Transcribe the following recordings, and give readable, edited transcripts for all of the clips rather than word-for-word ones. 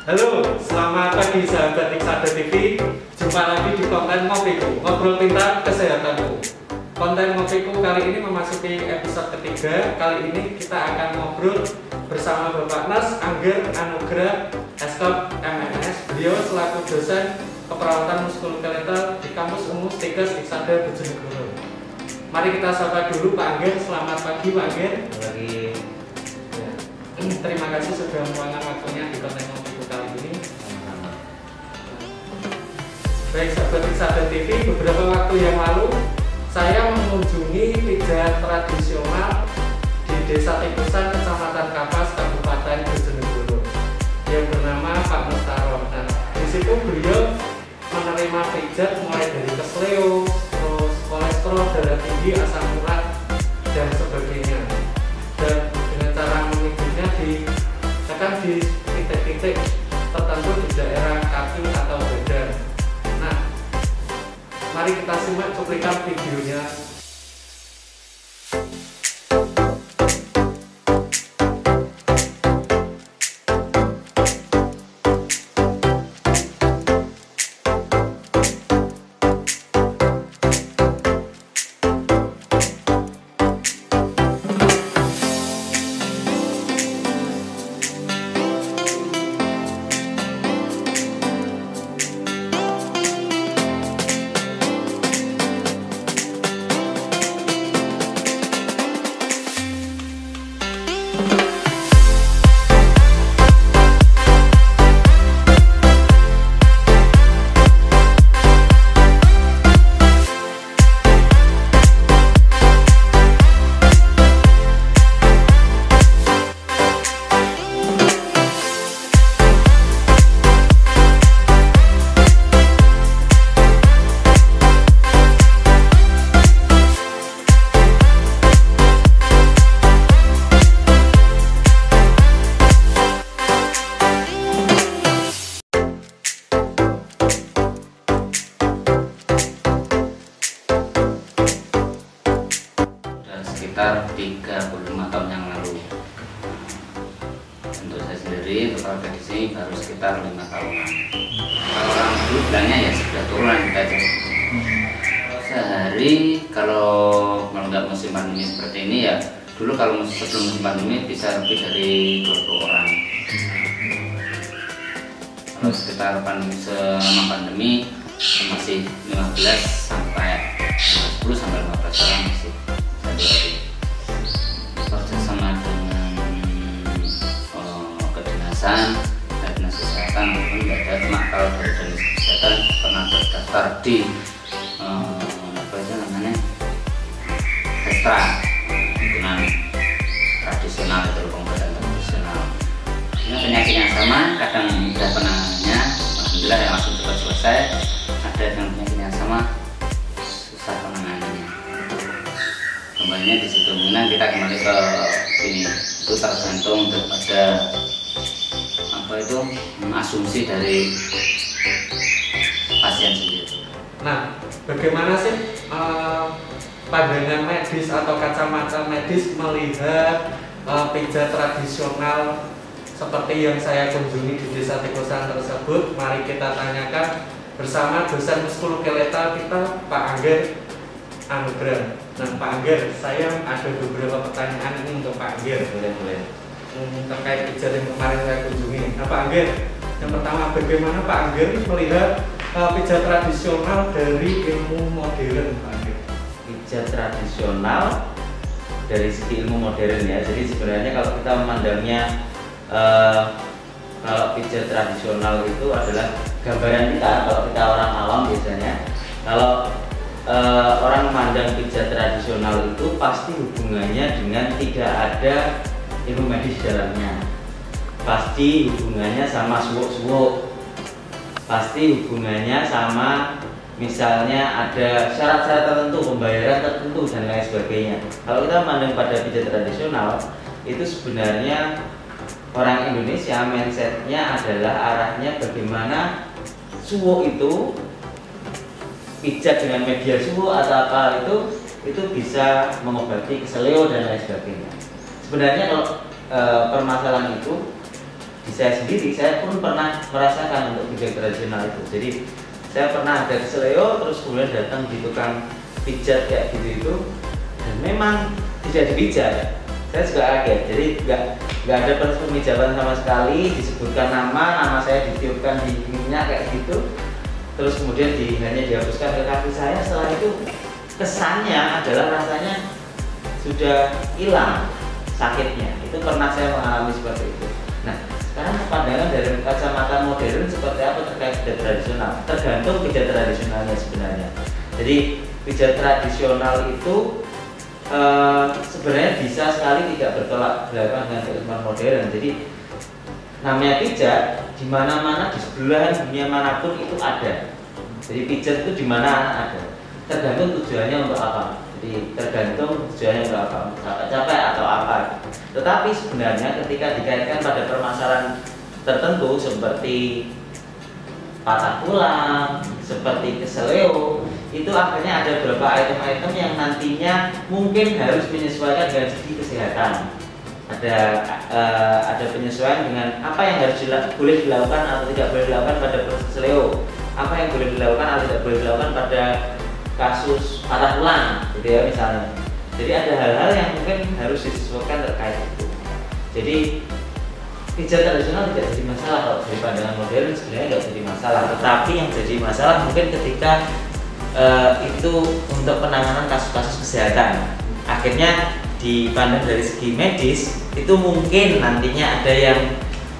Halo, selamat pagi sahabat Iksada TV. Jumpa lagi di konten Ngopiku, ngobrol pintar kesehatanku. Konten Ngopiku kali ini memasuki episode ketiga. Kali ini kita akan ngobrol bersama Bapak Nas Angger Anugrah, Eskop MNS. Beliau selaku dosen keperawatan muskuloskeletal di Kampus Unmu Stikes Iksada Bojonegoro. Mari kita sapa dulu Pak Angger. Selamat pagi Pak Angger. Lagi. Ya. Terima kasih sudah meluangkan waktunya di konten Ngopiku kali ini. Baik sahabat Iksada TV, beberapa waktu yang lalu saya mengunjungi pijat tradisional di Desa Tikusan, Kecamatan Kapas, Kabupaten Bojonegoro yang bernama Pak Mustaro. Dan di situ beliau menerima pijat mulai dari kesleo, terus kolesterol, darah tinggi, asam urat, dan sebagainya. Dan dengan cara memijitnya tekan di titik-titik tertentu di daerah kaki atau badan. Nah, mari kita simak cuplikan videonya. Sekitar 35 tahun yang lalu. Untuk saya sendiri bekerja di sini baru sekitar 5 tahunan. Kalau orang dulu bilangnya ya sudah turunan kita aja. Sehari kalau nggak musim pandemi seperti ini ya, dulu kalau sebelum musim pandemi bisa lebih dari 20 orang. Kalau sekitar selama pandemi masih 15 sampai 10 sampai 15 orang masih sehari. Kerjasama dengan kedinasan, dinas kesehatan pun tidak ada. Cuma kalau dari dinas kesehatan pernah terdaftar di apa itu namanya Kestra, himpunan tradisional itu, pengobatan tradisional. Ini penyakit yang sama, kadang sudah penanganannya, alhamdulillah yang langsung cepat selesai. Ada yang penyakit yang sama susah penanganannya. Kembalinya di situ. Kemudian kita kembali ke sini, itu tergantung daripada apa itu asumsi dari pasien sendiri. Nah, bagaimana sih pandangan medis atau kacamata medis melihat pijat tradisional seperti yang saya kunjungi di Desa Tikusan tersebut? Mari kita tanyakan bersama dosen muskuloskeletal kita, Pak Angger Anugrah. Nah, Pak Angger, saya ada beberapa pertanyaan ini untuk Pak Angger. Boleh. Terkait pijat yang kemarin saya kunjungi. Nah, Pak Angger, yang pertama, bagaimana Pak Angger melihat pijat tradisional dari ilmu modern, Pak Angger? Pijat tradisional dari segi ilmu modern ya. Jadi sebenarnya kalau kita memandangnya kalau pijat tradisional itu adalah gambaran kita, kalau kita orang awam biasanya, kalau orang memandang pijat tradisional itu pasti hubungannya dengan tidak ada ilmu medis dalamnya. Pasti hubungannya sama suwuk-suwuk. Pasti hubungannya sama misalnya ada syarat-syarat tertentu, pembayaran tertentu dan lain sebagainya. Kalau kita memandang pada pijat tradisional, itu sebenarnya orang Indonesia mindsetnya adalah arahnya bagaimana suwuk itu, pijat dengan media suhu atau apa itu bisa mengobati keseleo dan lain sebagainya. Sebenarnya kalau permasalahan itu di saya sendiri, saya pun pernah merasakan untuk pijat tradisional itu. Jadi saya pernah ada keseleo, terus kemudian datang di tukang pijat kayak gitu itu, dan memang tidak dipijat. Saya juga kaget. Jadi nggak ada proses pemijapan sama sekali, disebutkan nama saya ditiupkan di minyak kayak gitu, terus kemudian hanya dihapuskan ke kaki saya. Setelah itu kesannya adalah rasanya sudah hilang sakitnya. Itu pernah saya mengalami seperti itu. Nah, sekarang pandangan dari kacamata modern seperti apa terkait pijat tradisional? Tergantung pijat tradisionalnya sebenarnya. Jadi pijat tradisional itu sebenarnya bisa sekali tidak bertolak belakang dengan keilmuan modern. Jadi namanya pijat di mana-mana, di sebelahan dunia manapun itu ada. Jadi pijat itu di mana ada. Tergantung tujuannya untuk apa. Jadi tergantung tujuannya untuk apa, capek atau apa. Tetapi sebenarnya ketika dikaitkan pada permasalahan tertentu seperti patah tulang, seperti keseleo, itu akhirnya ada beberapa item-item yang nantinya mungkin harus menyesuaikan dengan segi kesehatan. Ada penyesuaian dengan apa yang harus boleh dilakukan atau tidak boleh dilakukan pada proses keseleo, apa yang boleh dilakukan atau tidak boleh dilakukan pada kasus patah tulang, gitu ya misalnya. Jadi ada hal-hal yang mungkin harus disesuaikan terkait itu. Jadi pijat tradisional tidak jadi masalah kalau dari pandangan modern, sebenarnya tidak jadi masalah. Tetapi yang jadi masalah mungkin ketika itu untuk penanganan kasus-kasus kesehatan. Akhirnya dipandang dari segi medis itu mungkin nantinya ada yang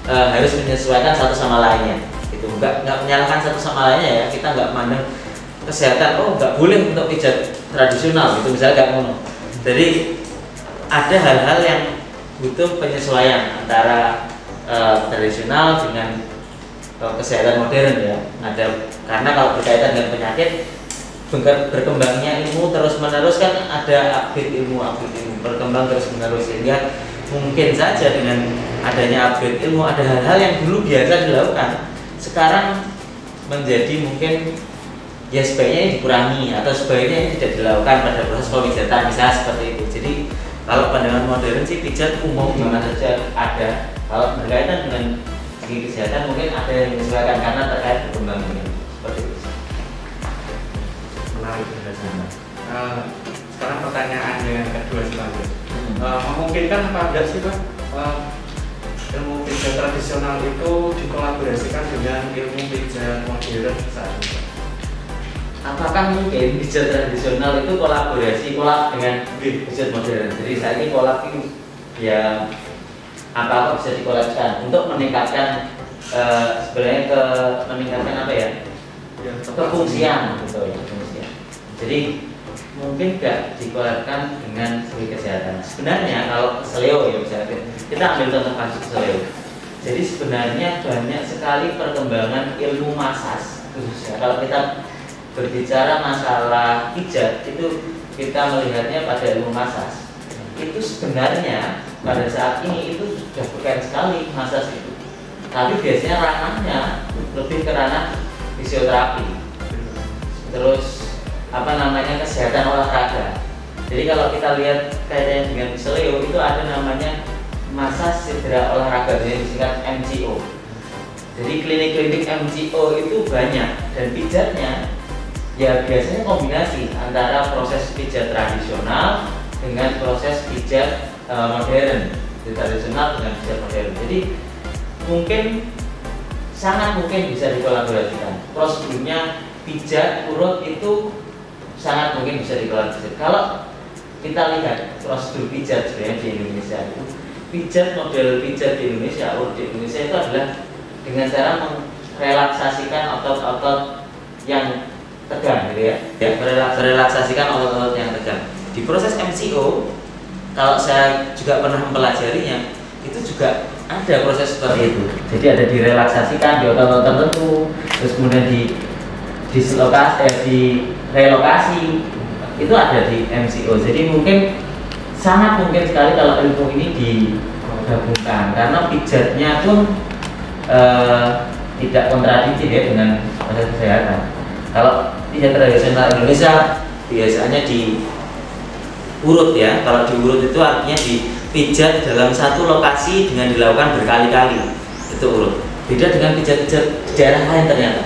harus menyesuaikan satu sama lainnya. Itu nggak menyalahkan satu sama lainnya ya. Kita nggak mandang kesehatan, oh nggak boleh untuk pijat tradisional gitu misalnya, nggak ngono. Jadi ada hal-hal yang butuh penyesuaian antara tradisional dengan kesehatan modern ya. Karena kalau berkaitan dengan penyakit, berkembangnya ilmu terus menerus kan, ada upgrade ilmu berkembang terus menerus, sehingga mungkin saja dengan adanya upgrade ilmu ada hal-hal yang dulu biasa dilakukan sekarang menjadi mungkin ya sebaiknya ini dikurangi atau sebaiknya ini tidak dilakukan pada proses pemijatan misalnya seperti itu. Jadi kalau pandangan modern sih pijat umum di mana saja ada. Kalau berkaitan dengan segi kesehatan mungkin ada yang menyesuaikan karena terkait perkembangannya seperti itu. Menarik penjelasannya. Sekarang pertanyaan yang kedua selanjutnya. Memungkinkan apa enggak sih Pak ilmu pijat tradisional itu dikolaborasikan dengan ilmu pijat modern saat ini? Apakah mungkin pijat tradisional itu kolaborasi dengan pijat modern? Jadi saat ini kolab itu ya apa bisa dikolabkan untuk meningkatkan sebenarnya meningkatkan apa ya? Kefungsian gitu ya, kefungsian. Jadi mungkin nggak dikolabkan dengan segi kesehatan. Sebenarnya kalau keseleo ya misalnya kita ambil contoh kasus keseleo. Jadi sebenarnya banyak sekali perkembangan ilmu masas khususnya kalau kita berbicara masalah pijat itu kita melihatnya pada ilmu masas. Itu sebenarnya pada saat ini itu sudah bukan sekali masas itu, tapi biasanya ranahnya lebih ke ranah fisioterapi, terus kesehatan olahraga. Jadi kalau kita lihat kaitannya dengan keseleo itu ada namanya masas cedera olahraga, jadi disingkat MCO. Jadi klinik-klinik MCO itu banyak dan pijatnya ya biasanya kombinasi antara proses pijat tradisional dengan proses pijat modern, tradisional dengan pijat modern. Jadi sangat mungkin bisa dikolaborasikan. Prosedurnya pijat urut itu sangat mungkin bisa dikolaborasikan. Kalau kita lihat prosedur pijat sebenarnya di Indonesia itu, pijat model pijat di Indonesia, urut di Indonesia itu adalah dengan cara merelaksasikan otot-otot yang tegang gitu ya, merelaksasikan otot-otot yang tegang. Di proses MCO, kalau saya juga pernah mempelajarinya, itu juga ada proses seperti itu. Jadi ada direlaksasikan di otot-otot tertentu, terus kemudian direlokasi, itu ada di MCO. Jadi sangat mungkin sekali kalau ilmu ini digabungkan, karena pijatnya pun tidak kontradiktif ya dengan proses kesehatan. Kalau pijat tradisional Indonesia biasanya diurut ya. Kalau diurut itu artinya dipijat dalam satu lokasi dengan dilakukan berkali-kali. itu urut. Beda dengan pijat-pijat di daerah lain ternyata.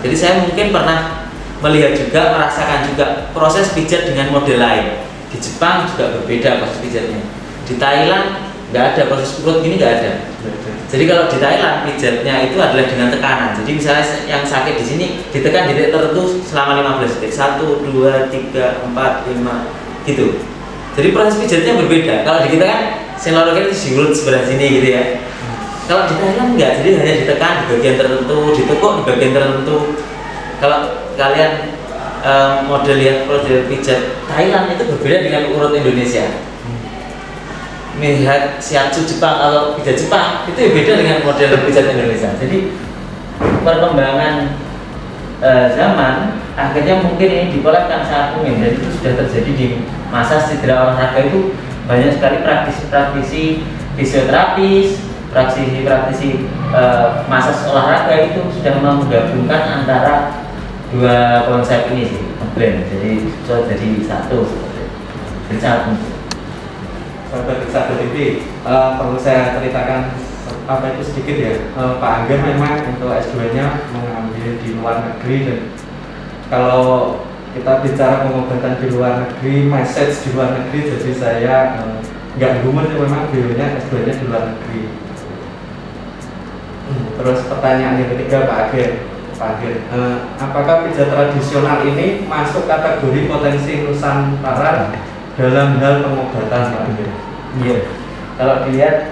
Jadi saya mungkin pernah melihat juga, merasakan juga proses pijat dengan model lain. Di Jepang juga berbeda proses pijatnya. Di Thailand nggak ada proses urut gini, nggak ada. Jadi kalau di Thailand pijatnya itu adalah dengan tekanan. Jadi misalnya yang sakit di sini ditekan di titik tertentu selama 15 detik. 1, 2, 3, 4, 5 gitu. Jadi proses pijatnya berbeda. Kalau di kita kan senlorokan itu diurut sebelah sini gitu ya. Kalau di Thailand enggak, jadi hanya ditekan di bagian tertentu, ditekuk di bagian tertentu. Kalau kalian model pijat Thailand itu berbeda dengan urut Indonesia. Melihat shiatsu Jepang atau pijat Jepang itu beda dengan model pijat Indonesia. Jadi perkembangan zaman akhirnya mungkin ini dipolekan sangat mungkin, dan itu sudah terjadi di masa cedera olahraga. Itu banyak sekali praktisi fisioterapis, praktisi masas olahraga itu sudah menggabungkan antara dua konsep ini sih, blend, jadi satu. Jadi sangat mungkin. Sahabat TV, perlu saya ceritakan apa itu sedikit ya. Pak Angger memang untuk S2-nya mengambil di luar negeri, dan kalau kita bicara pengobatan di luar negeri, message di luar negeri, jadi saya nggak gumun memang beliaunya S2-nya di luar negeri. Terus pertanyaan yang ketiga Pak Angger, apakah pijat tradisional ini masuk kategori potensi Nusantara dalam hal pengobatan Pak Angger? Iya, kalau dilihat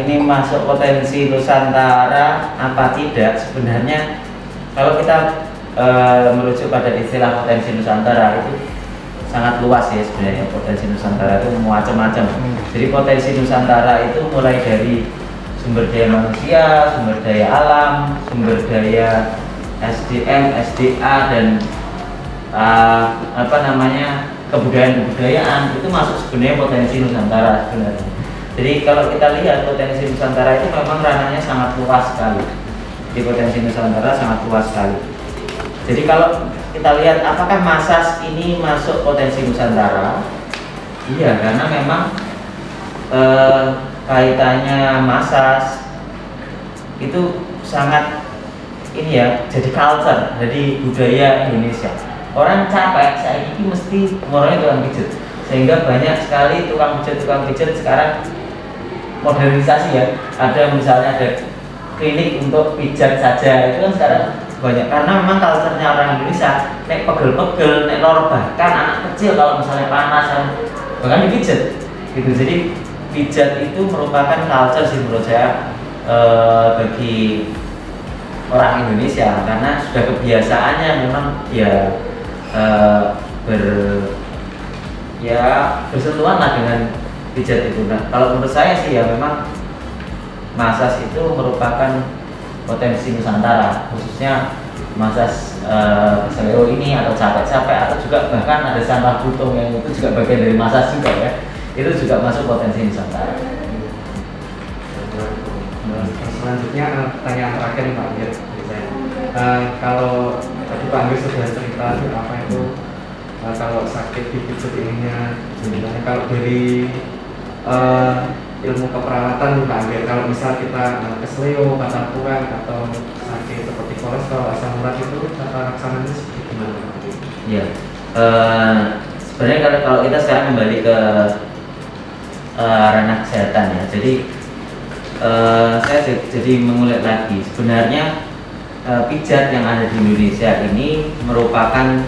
ini masuk potensi Nusantara apa tidak, sebenarnya kalau kita merujuk pada istilah potensi Nusantara itu sangat luas ya sebenarnya. Potensi Nusantara itu macam-macam. Jadi potensi Nusantara itu mulai dari sumber daya manusia, sumber daya alam, sumber daya SDM, SDA, dan kebudayaan itu masuk sebenarnya potensi Nusantara sebenarnya. Jadi kalau kita lihat potensi Nusantara itu memang ranahnya sangat luas sekali. Di potensi Nusantara sangat luas sekali. Jadi kalau kita lihat apakah masas ini masuk potensi Nusantara? Iya, karena memang kaitannya masas itu sangat ini ya, jadi culture, jadi budaya Indonesia. Orang capek, saya ini mesti ngorongnya tukang pijat, sehingga banyak sekali tukang pijat sekarang modernisasi ya. Ada misalnya ada klinik untuk pijat saja, itu kan sekarang banyak, karena memang culture-nya orang Indonesia nek pegel-pegel, nek lor, bahkan anak kecil kalau misalnya panas bahkan dipijat gitu. Jadi pijat itu merupakan culture sih menurut saya bagi orang Indonesia, karena sudah kebiasaannya memang ya bersentuhan lah dengan pijat itu. Nah, kalau menurut saya sih ya memang masas itu merupakan potensi Nusantara, khususnya masas keseleo ini, atau capek-capek, atau juga bahkan ada sampah putung yang itu juga bagian dari masas juga ya, itu juga masuk potensi Nusantara. Selanjutnya pertanyaan terakhir Pak Angger. Kalau tadi Pak Angger sudah cerita apa itu kalau sakit dipijat ininya, sebenarnya kalau dari ilmu keperawatan Pak Angger, kalau misal kita keseleo, patah tulang, atau sakit seperti kolesterol, asam urat, itu tata laksananya seperti gimana Pak Angger? Iya, sebenarnya kalau kita sekarang kembali ke ranah kesehatan ya, jadi saya jadi mengulik lagi. Sebenarnya pijat yang ada di Indonesia ini merupakan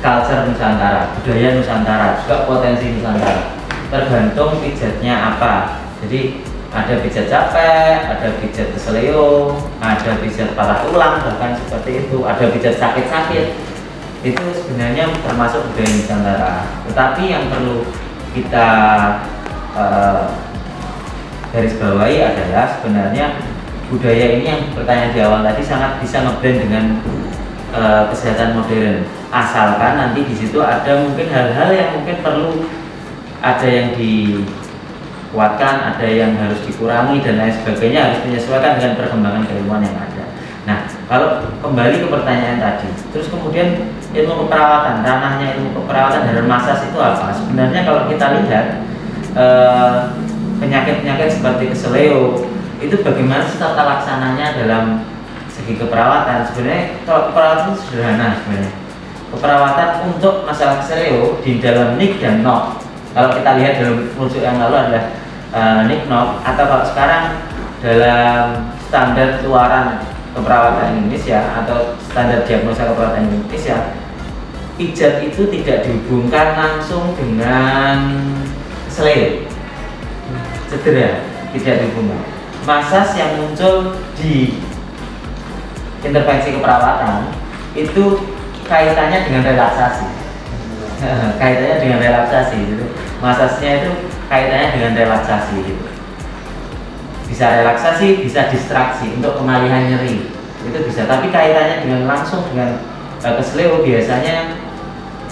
culture Nusantara, budaya Nusantara, juga potensi Nusantara. Tergantung pijatnya apa. Jadi ada pijat capek, ada pijat keseleo, ada pijat patah tulang, bahkan seperti itu, ada pijat sakit-sakit. Itu sebenarnya termasuk budaya Nusantara. Tetapi yang perlu kita garis bawahi adalah sebenarnya budaya ini yang pertanyaan di awal tadi sangat bisa ngeblend dengan kesehatan modern, asalkan nanti di situ ada mungkin hal-hal yang mungkin perlu ada yang dikuatkan, ada yang harus dikurangi, dan lain sebagainya, harus menyesuaikan dengan perkembangan keilmuan yang ada. Nah, kalau kembali ke pertanyaan tadi, terus kemudian ilmu keperawatan, ranahnya ilmu keperawatan dan masas itu apa? Sebenarnya kalau kita lihat penyakit-penyakit seperti keseleo itu bagaimana sih tata laksananya dalam segi keperawatan. Sebenarnya kalau keperawatan itu sederhana sebenarnya. Keperawatan untuk masalah keseleo di dalam NIC dan NOC. Kalau kita lihat dalam rujuk yang lalu adalah NIC NOC, atau kalau sekarang dalam standar keluaran keperawatan Indonesia atau standar diagnosa keperawatan Indonesia, pijat itu tidak dihubungkan langsung dengan keseleo, cedera, tidak dihubungkan. Masas yang muncul di intervensi keperawatan itu kaitannya dengan relaksasi. Kaitannya dengan relaksasi gitu. Masasnya itu kaitannya dengan relaksasi gitu. Bisa relaksasi, bisa distraksi untuk pengalihan nyeri. Itu bisa, tapi kaitannya dengan langsung dengan keseleo biasanya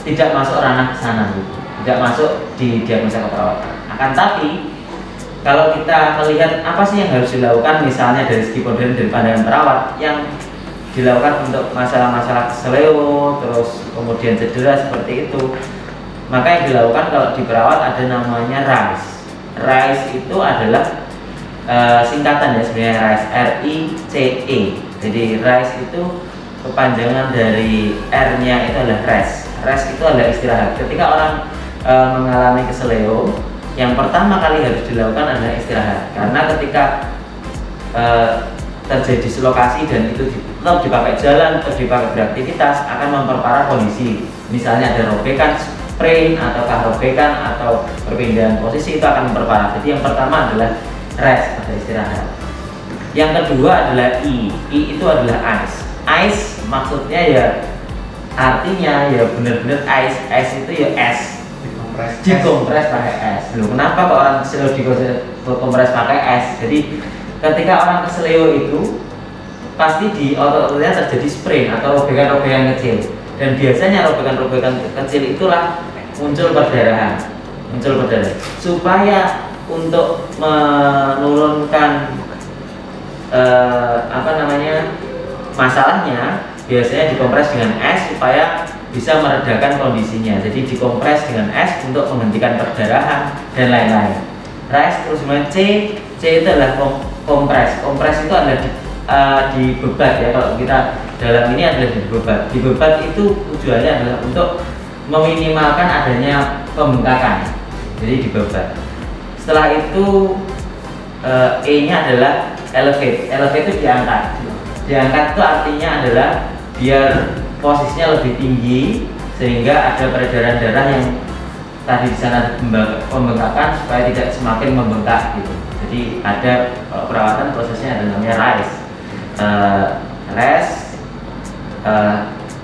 tidak masuk ranah ke sana gitu. Tidak masuk di diagnosa keperawatan. Akan tapi kalau kita melihat apa sih yang harus dilakukan misalnya dari segi modern dari pandangan perawat yang dilakukan untuk masalah-masalah keseleo, terus kemudian cedera seperti itu, maka yang dilakukan kalau di perawat ada namanya RICE. RICE itu adalah singkatan ya sebenarnya RICE, R-I-C-E. Jadi RICE itu kepanjangan dari R-nya itu adalah rest. Rest itu adalah istirahat. Ketika orang mengalami keseleo, yang pertama kali harus dilakukan adalah istirahat. Karena ketika terjadi dislokasi dan itu tetap dipakai jalan atau dipakai beraktivitas akan memperparah kondisi. Misalnya ada robekan sprain ataukah robekan atau perpindahan posisi, itu akan memperparah. Jadi yang pertama adalah rest atau istirahat. Yang kedua adalah I itu adalah ice. Ice maksudnya ya artinya ya benar-benar ice itu ya es. Dikompres pakai es. Loh, kenapa kok orang keseleo dikompres pakai es? Jadi ketika orang keseleo itu pasti di otot-ototnya terjadi sprain atau robekan-robekan kecil, dan biasanya robekan-robekan kecil itulah muncul perdarahan. Supaya untuk menurunkan masalahnya biasanya dikompres dengan es supaya bisa meredakan kondisinya. Jadi dikompres dengan es untuk menghentikan perdarahan dan lain-lain. RICE terus kemudian C itu adalah kompres. Kompres itu adalah dibebat ya. Kalau kita dalam ini adalah dibebat. Dibebat itu tujuannya adalah untuk meminimalkan adanya pembengkakan. Jadi dibebat. Setelah itu E-nya adalah elevate. Elevate itu diangkat. Diangkat itu artinya adalah biar posisinya lebih tinggi sehingga ada peredaran darah yang tadi di sana pembengkakan supaya tidak semakin membengkak gitu. Jadi ada perawatan prosesnya ada namanya RICE.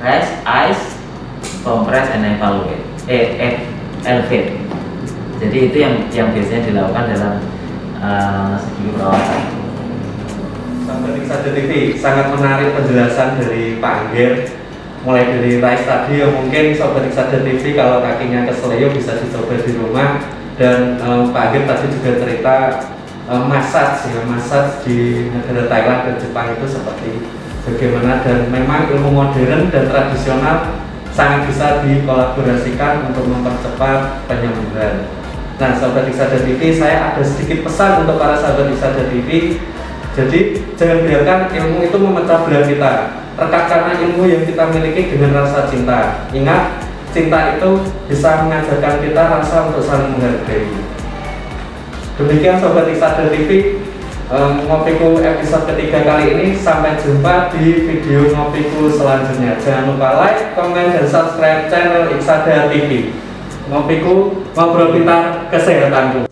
Rest, ice, compress, and evaluate. Elevate. Jadi itu yang biasanya dilakukan dalam segi perawatan. Sahabat Iksada TV, sangat menarik penjelasan dari Pak Angger. Mulai dari RICE tadi yang mungkin Sobat Iksada TV kalau kakinya keseleo bisa dicoba di rumah. Dan Pak Angger tadi juga cerita massage di negara Thailand dan Jepang itu seperti bagaimana, dan memang ilmu modern dan tradisional sangat bisa dikolaborasikan untuk mempercepat penyembuhan. Nah, Sobat Iksada TV, saya ada sedikit pesan untuk para Sahabat Iksada TV. Jadi jangan biarkan ilmu itu memecah belah kita. Rekatkanlah ilmu yang kita miliki dengan rasa cinta. Ingat, cinta itu bisa mengajarkan kita rasa untuk saling menghargai. Demikian Sobat Iksada TV, Ngopiku episode ketiga kali ini. Sampai jumpa di video Ngopiku selanjutnya. Jangan lupa like, komen, dan subscribe channel Iksada TV. Ngopiku, ngobrol pintar kesehatanku.